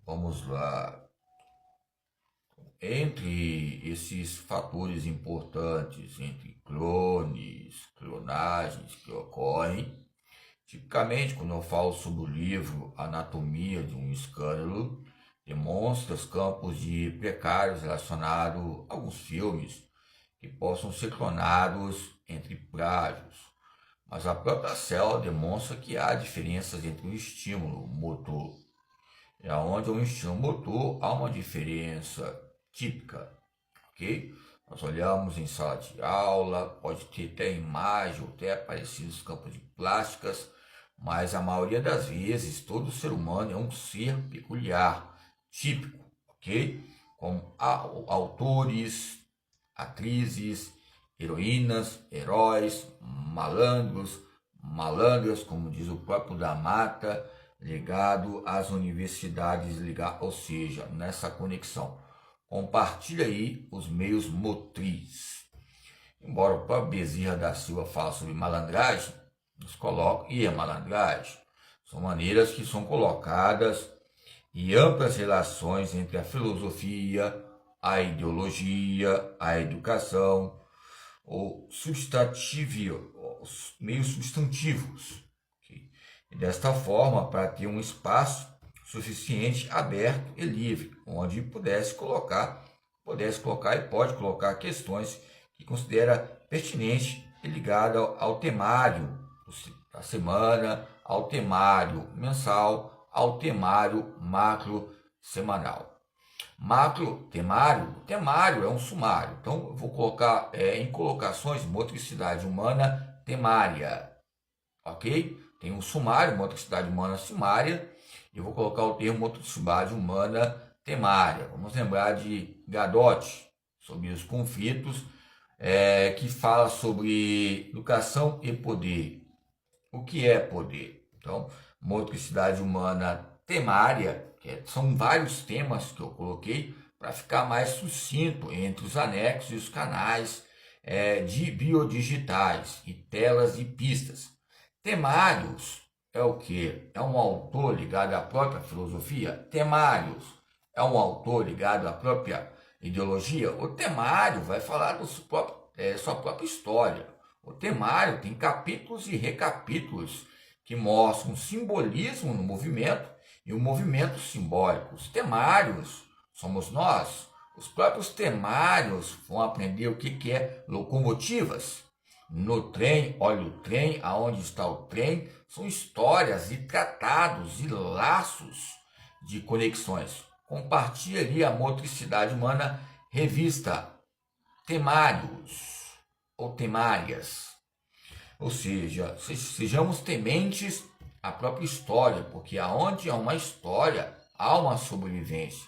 Vamos lá. Entre esses fatores importantes, entre clones, clonagens que ocorrem, tipicamente, quando eu falo sobre o livro Anatomia de um Escândalo, demonstra os campos de precários relacionados a alguns filmes que possam ser clonados entre plágios. Mas a própria célula demonstra que há diferenças entre o estímulo motor. E onde um estímulo motor há uma diferença típica, ok? Nós olhamos em sala de aula, pode ter até imagem ou até parecidos campos de plásticas, mas a maioria das vezes todo ser humano é um ser peculiar, típico, ok? Como autores, atrizes, heroínas, heróis, malandros, malandras, como diz o próprio da Mata, ligado às universidades, ou seja, nessa conexão. Compartilha aí os meios motrizes. Embora o próprio Bezerra da Silva fale sobre malandragem, nos coloca, e a malandragem são maneiras que são colocadas e amplas relações entre a filosofia, a ideologia, a educação, ou substantivo, os meios substantivos. Okay? E desta forma, para ter um espaço suficiente, aberto e livre, onde pudesse colocar e pode colocar questões que considera pertinente e ligada ao temário da semana, ao temário mensal, ao temário macro semanal. Macro, temário é um sumário. Então, eu vou colocar em colocações motricidade humana temária, ok? Tem um sumário, motricidade humana sumária, e eu vou colocar o termo motricidade humana temária. Vamos lembrar de Gadotti, sobre os conflitos, que fala sobre educação e poder. O que é poder? Então, motricidade humana temária, são vários temas que eu coloquei para ficar mais sucinto entre os anexos e os canais de biodigitais e telas e pistas. Temários é o que? É um autor ligado à própria filosofia? Temários é um autor ligado à própria ideologia? O temário vai falar da sua própria história. O temário tem capítulos e recapítulos que mostram simbolismo no movimento e o movimento simbólico. Os temários somos nós. Os próprios temários vão aprender o que é locomotivas. No trem, olha o trem, aonde está o trem, são histórias e tratados e laços de conexões. Compartilhe ali a motricidade humana, revista Temários ou temárias. Ou seja, sejamos tementes à própria história, porque aonde há uma história, há uma sobrevivência.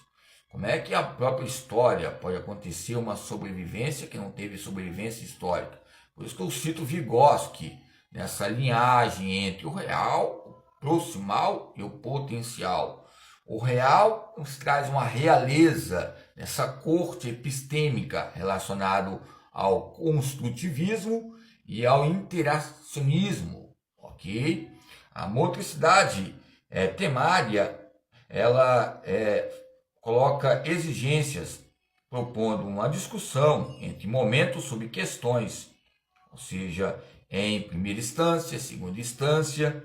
Como é que a própria história pode acontecer uma sobrevivência que não teve sobrevivência histórica? Por isso que eu cito Vygotsky, nessa linhagem entre o real, o proximal e o potencial. O real nos traz uma realeza, nessa corte epistêmica relacionado ao construtivismo e ao interacionismo, ok? A motricidade temária, ela coloca exigências, propondo uma discussão entre momentos sobre questões, ou seja, em primeira instância, segunda instância,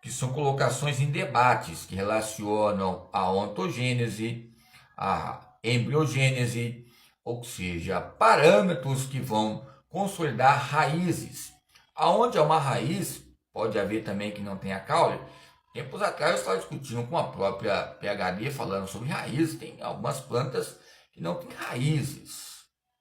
que são colocações em debates que relacionam a ontogênese, a embriogênese, ou seja, parâmetros que vão consolidar raízes. Aonde há uma raiz, pode haver também que não tenha caule. Tempos atrás eu estava discutindo com a própria PhD falando sobre raízes. Tem algumas plantas que não têm raízes.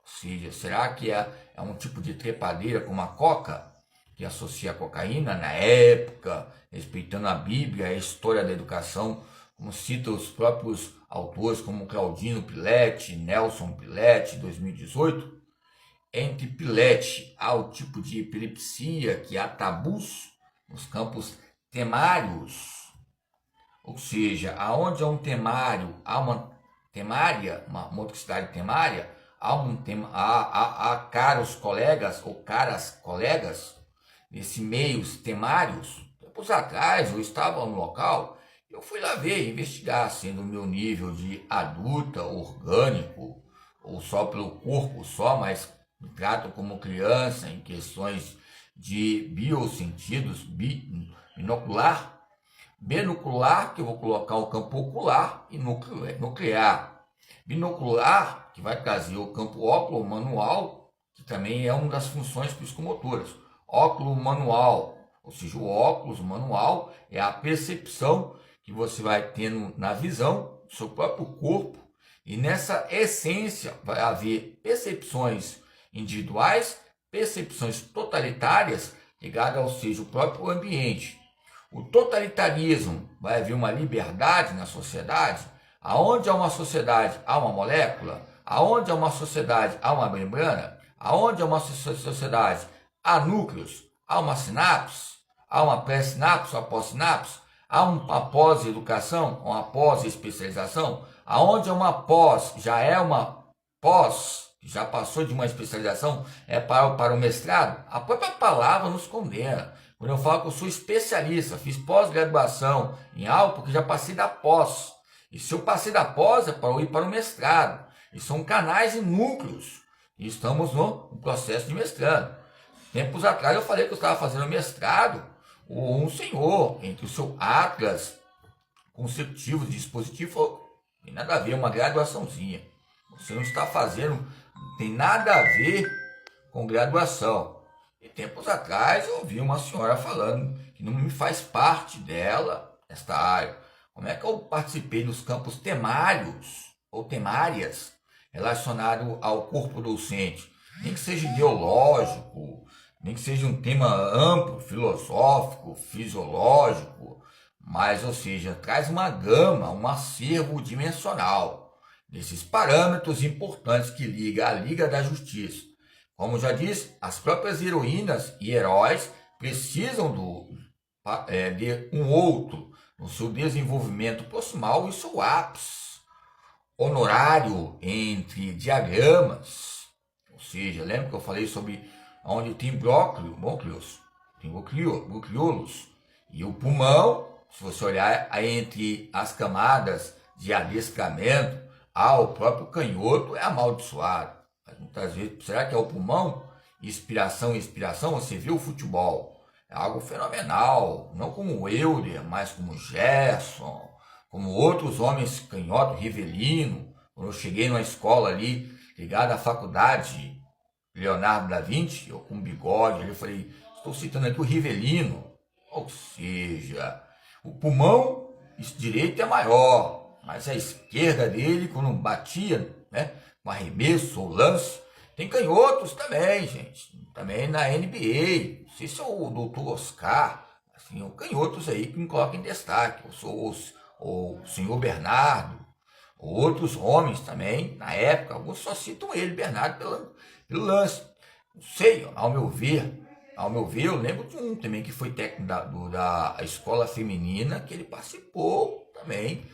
Ou seja, será que é um tipo de trepadeira como a coca, que associa a cocaína na época, respeitando a Bíblia, a história da educação, como cita os próprios autores como Claudino Piletti, Nelson Piletti, 2018, entre Piletti há o tipo de epilepsia que há tabus nos campos temários, ou seja, aonde há um temário, há uma temária, uma motricidade temária, há caros colegas ou caras colegas nesse meios temários. Tempos atrás eu estava no local Eu fui lá ver, investigar, sendo o meu nível de adulta, orgânico, ou só pelo corpo só, mas me trato como criança em questões de biosentidos, binocular, binocular, que eu vou colocar o campo ocular, e nuclear. Binocular, que vai trazer o campo óculo manual, que também é uma das funções psicomotoras. Óculo manual, ou seja, o óculos manual é a percepção que você vai tendo na visão do seu próprio corpo, e nessa essência vai haver percepções individuais, percepções totalitárias ligadas ao seja o próprio ambiente. O totalitarismo vai haver uma liberdade na sociedade, aonde há uma sociedade há uma molécula, aonde há uma sociedade há uma membrana, aonde há uma sociedade há núcleos, há uma sinapse, há uma pré-sinapse, uma pós-sinapse, há uma pós-educação, uma pós-especialização, aonde é uma pós, já é uma pós, já passou de uma especialização, é para o mestrado, a própria palavra nos condena. Quando eu falo que eu sou especialista, fiz pós-graduação em algo, porque já passei da pós. E se eu passei da pós, é para eu ir para o mestrado. E são canais e núcleos. E estamos no processo de mestrado. Tempos atrás eu falei que eu estava fazendo mestrado, um senhor, entre o seu atlas consecutivo de dispositivo, falou, tem nada a ver, uma graduaçãozinha. Você não está fazendo, não tem nada a ver com graduação. E tempos atrás eu ouvi uma senhora falando que não me faz parte dela, esta área. Como é que eu participei dos campos temários ou temárias relacionados ao corpo docente? Nem que seja ideológico, nem que seja um tema amplo, filosófico, fisiológico, mas, ou seja, traz uma gama, um acervo dimensional desses parâmetros importantes que liga a Liga da Justiça. Como já disse, as próprias heroínas e heróis precisam de um outro no seu desenvolvimento proximal e seu ápice honorário entre diagramas. Ou seja, lembra que eu falei sobre onde tem brónquios, tem bronquiolos, e o pulmão, se você olhar entre as camadas de adestramento, o próprio canhoto é amaldiçoado. Muitas vezes, será que é o pulmão? Inspiração, expiração, você viu o futebol. É algo fenomenal, não como o Euler, mas como o Gerson, como outros homens canhoto, Rivelino. Quando eu cheguei numa escola ali, ligada à faculdade Leonardo da Vinci, eu com bigode, eu falei, estou citando aqui o Rivelino. Ou seja, o pulmão direito é maior, mas a esquerda dele, quando batia, né, com arremesso ou lance, tem canhotos também, gente. Também na NBA. Não sei se é o doutor Oscar, assim, canhotos aí que me colocam em destaque. Eu sou o senhor Bernardo, outros homens também, na época, alguns só citam ele, Bernardo, pelo lance. Não sei, ao meu ver, eu lembro de um também que foi técnico da escola feminina, que ele participou também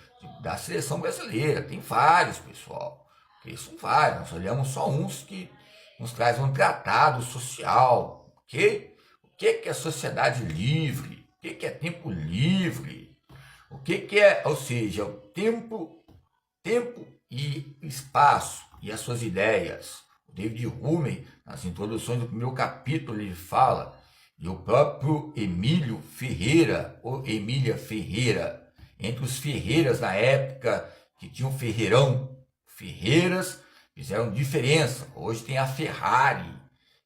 da seleção brasileira. Tem vários, pessoal. Isso são vários, nós olhamos só uns que nos trazem um tratado social, ok? O que é sociedade livre? O que é tempo livre? O que é, ou seja, o tempo e espaço e as suas ideias. O David Hume, nas introduções do primeiro capítulo, ele fala, e o próprio Emílio Ferreira, ou Emília Ferreira, entre os Ferreiras na época, que tinham Ferreirão, Ferreiras fizeram diferença. Hoje tem a Ferrari,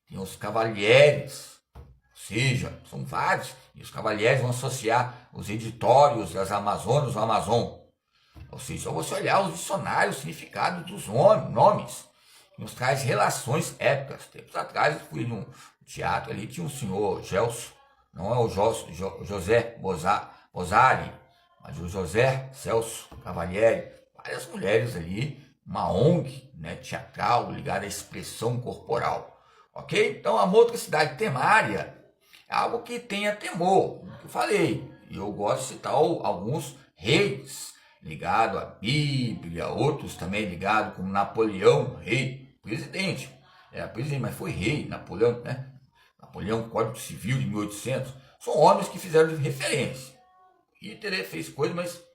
tem os Cavalheiros, ou seja, são vários, e os Cavalheiros vão associar os editórios das Amazonas, o Amazon. Ou seja, só você olhar os dicionários, o significado dos nomes, que nos traz relações épicas. Tempos atrás eu fui num teatro ali, tinha um senhor Gelson, não é o José Bozari, mas o José Celso Cavalieri, várias mulheres ali, uma ONG, né, teatral ligada à expressão corporal. Ok? Então a motricidade temária é algo que tenha temor, como eu falei. E eu gosto de citar alguns reis ligados à Bíblia, outros também ligados como Napoleão, rei, presidente. Era presidente, mas foi rei, Napoleão, né? Napoleão, Código Civil de 1800. São homens que fizeram referência. Hitler fez coisas, mas